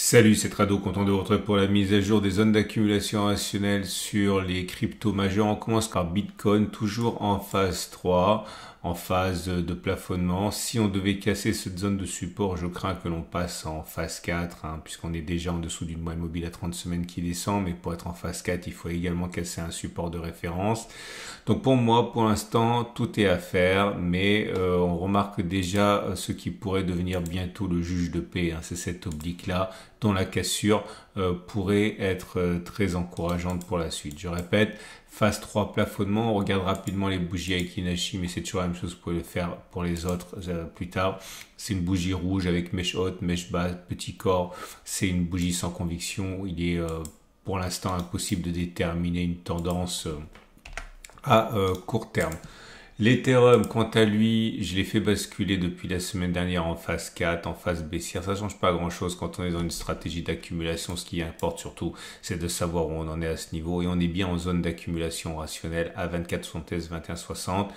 Salut, c'est Trado, content de vous retrouver pour la mise à jour des zones d'accumulation rationnelle sur les cryptos majeurs. On commence par Bitcoin, toujours en phase 3, en phase de plafonnement. Si on devait casser cette zone de support, je crains que l'on passe en phase 4, puisqu'on est déjà en dessous d'une moyenne mobile à 30 semaines qui descend, mais pour être en phase 4, il faut également casser un support de référence. Donc pour moi, pour l'instant, tout est à faire, mais on remarque déjà ce qui pourrait devenir bientôt le juge de paix. C'est cette oblique-là dont la cassure pourrait être très encourageante pour la suite. Je répète, phase 3 plafonnement, on regarde rapidement les bougies Aiki-Nashi, mais c'est toujours la même chose, vous pouvez le faire pour les autres plus tard. C'est une bougie rouge avec mèche haute, mèche basse, petit corps. C'est une bougie sans conviction. Il est pour l'instant impossible de déterminer une tendance à court terme. L'Ethereum, quant à lui, je l'ai fait basculer depuis la semaine dernière en phase 4, en phase baissière. Ça change pas grand-chose quand on est dans une stratégie d'accumulation. Ce qui importe surtout, c'est de savoir où on en est à ce niveau. Et on est bien en zone d'accumulation rationnelle à 24,73, 21,60.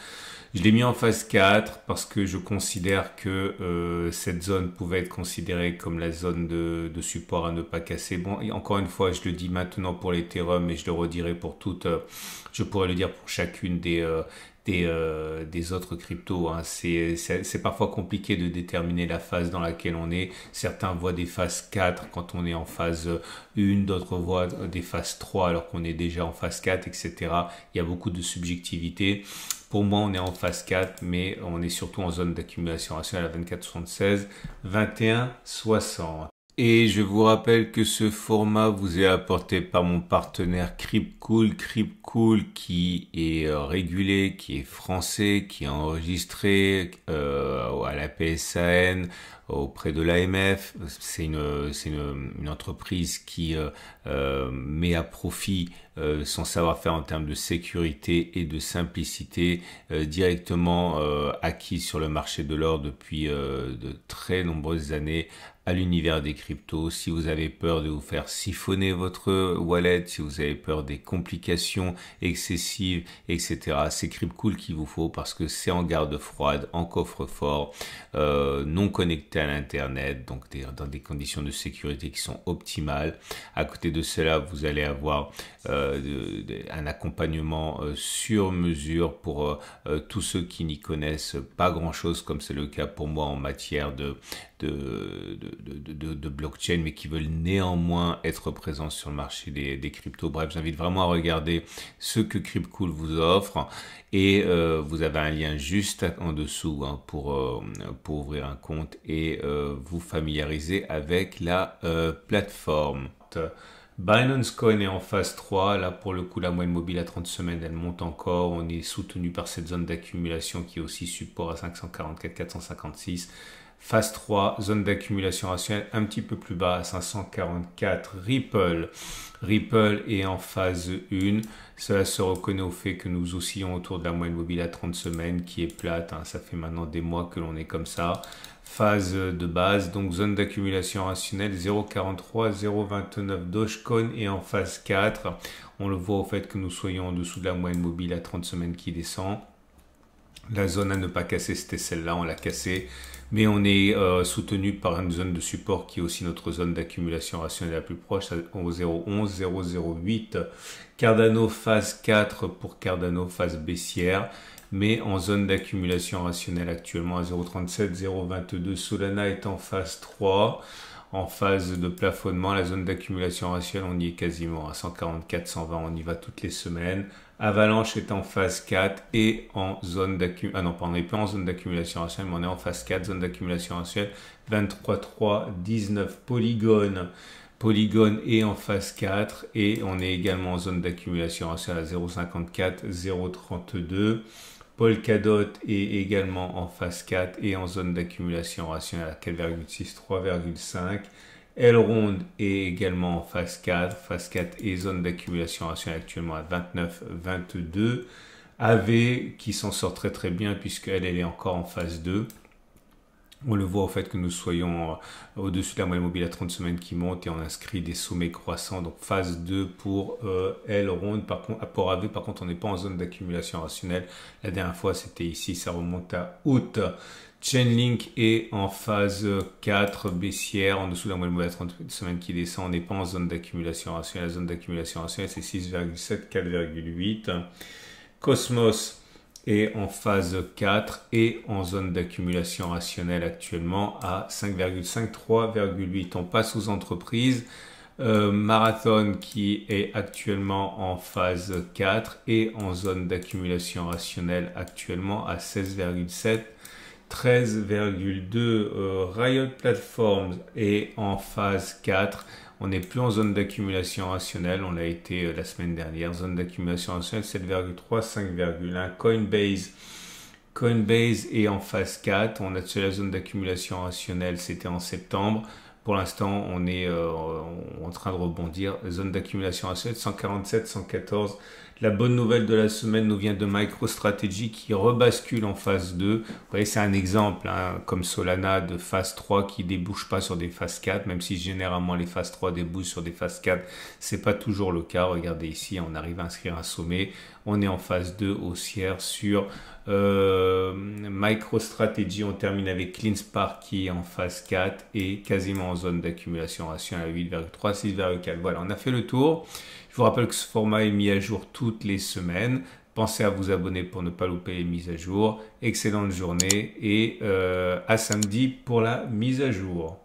Je l'ai mis en phase 4 parce que je considère que cette zone pouvait être considérée comme la zone de support à ne pas casser. Bon, et encore une fois, je le dis maintenant pour l'Ethereum, mais je le redirai pour toutes. Je pourrais le dire pour chacune des autres cryptos. C'est parfois compliqué de déterminer la phase dans laquelle on est. Certains voient des phases 4 quand on est en phase 1, d'autres voient des phases 3 alors qu'on est déjà en phase 4, etc. Il y a beaucoup de subjectivité. Pour moi, on est en phase 4, mais on est surtout en zone d'accumulation rationnelle à 24,76, 21,60. Et je vous rappelle que ce format vous est apporté par mon partenaire Crypcool. Crypcool qui est régulé, qui est français, qui est enregistré à la PSAN, auprès de l'AMF. C'est une entreprise qui met à profit son savoir-faire en termes de sécurité et de simplicité directement acquis sur le marché de l'or depuis de très nombreuses années à l'univers des cryptos. Si vous avez peur de vous faire siphonner votre wallet, si vous avez peur des complications excessives, etc., c'est Crypcool qu'il vous faut parce que c'est en garde froide, en coffre-fort, non connecté à l'internet, donc dans des conditions de sécurité qui sont optimales. À côté de cela, vous allez avoir un accompagnement sur mesure pour tous ceux qui n'y connaissent pas grand-chose, comme c'est le cas pour moi en matière de blockchain, mais qui veulent néanmoins être présents sur le marché des cryptos. Bref, j'invite vraiment à regarder ce que Crypcool vous offre et vous avez un lien juste en dessous pour ouvrir un compte et vous familiariser avec la plateforme. Binance Coin est en phase 3. Là, pour le coup, la moyenne mobile à 30 semaines, elle monte encore. On est soutenu par cette zone d'accumulation qui est aussi support à 544, 456. Phase 3, zone d'accumulation rationnelle un petit peu plus bas à 544. Ripple est en phase 1. Cela se reconnaît au fait que nous oscillons autour de la moyenne mobile à 30 semaines qui est plate. Ça fait maintenant des mois que l'on est comme ça. Phase de base, donc zone d'accumulation rationnelle 0,43, 0,29. Dogecoin est en phase 4. On le voit au fait que nous soyons en dessous de la moyenne mobile à 30 semaines qui descend. La zone à ne pas casser, c'était celle-là, on l'a cassée. Mais on est soutenu par une zone de support qui est aussi notre zone d'accumulation rationnelle la plus proche, au 0,11, 0,08. Cardano phase 4 pour Cardano phase baissière, mais en zone d'accumulation rationnelle actuellement à 0,37, 0,22. Solana est en phase 3. En phase de plafonnement, la zone d'accumulation rationnelle, on y est quasiment à 144, 120, on y va toutes les semaines. Avalanche est en phase 4 et en zone d'accumulation. Ah non, on n'est pas en zone d'accumulation rationnelle, mais on est en phase 4, zone d'accumulation rationnelle 23,3, 19. Polygon est en phase 4 et on est également en zone d'accumulation rationnelle à 0,54, 0,32. Polkadot est également en phase 4 et en zone d'accumulation rationnelle à 4,6, 3,5. Elrond est également en phase 4 et zone d'accumulation rationnelle actuellement à 29, 22. AV qui s'en sort très très bien puisqu'elle est encore en phase 2. On le voit au fait que nous soyons au-dessus de la moyenne mobile à 30 semaines qui monte et on inscrit des sommets croissants. Donc phase 2 pour L ronde. Par contre, pour AV, par contre, on n'est pas en zone d'accumulation rationnelle. La dernière fois, c'était ici, ça remonte à août. Chainlink est en phase 4 baissière, en dessous de la moyenne mobile à 30 semaines qui descend. On n'est pas en zone d'accumulation rationnelle. La zone d'accumulation rationnelle, c'est 6,7, 4,8. Cosmos est en phase 4 et en zone d'accumulation rationnelle actuellement à 5,5, 3,8. On passe aux entreprises. Marathon qui est actuellement en phase 4 et en zone d'accumulation rationnelle actuellement à 16,7. 13,2. Riot Platforms est en phase 4. On n'est plus en zone d'accumulation rationnelle, on l'a été la semaine dernière. Zone d'accumulation rationnelle 7,3, 5,1. Coinbase est en phase 4. On a sur la zone d'accumulation rationnelle, c'était en septembre. Pour l'instant, on est en train de rebondir. Zone d'accumulation rationnelle 147, 114. La bonne nouvelle de la semaine nous vient de MicroStrategy qui rebascule en phase 2. Vous voyez, c'est un exemple, hein, comme Solana de phase 3 qui débouche pas sur des phases 4, même si généralement les phases 3 débouchent sur des phases 4. C'est pas toujours le cas. Regardez ici, on arrive à inscrire un sommet. On est en phase 2 haussière sur MicroStrategy. On termine avec CleanSpark qui est en phase 4 et quasiment en zone d'accumulation rationnelle à 8,3, 6,4. Voilà, on a fait le tour. Je vous rappelle que ce format est mis à jour toutes les semaines. Pensez à vous abonner pour ne pas louper les mises à jour. Excellente journée et à samedi pour la mise à jour.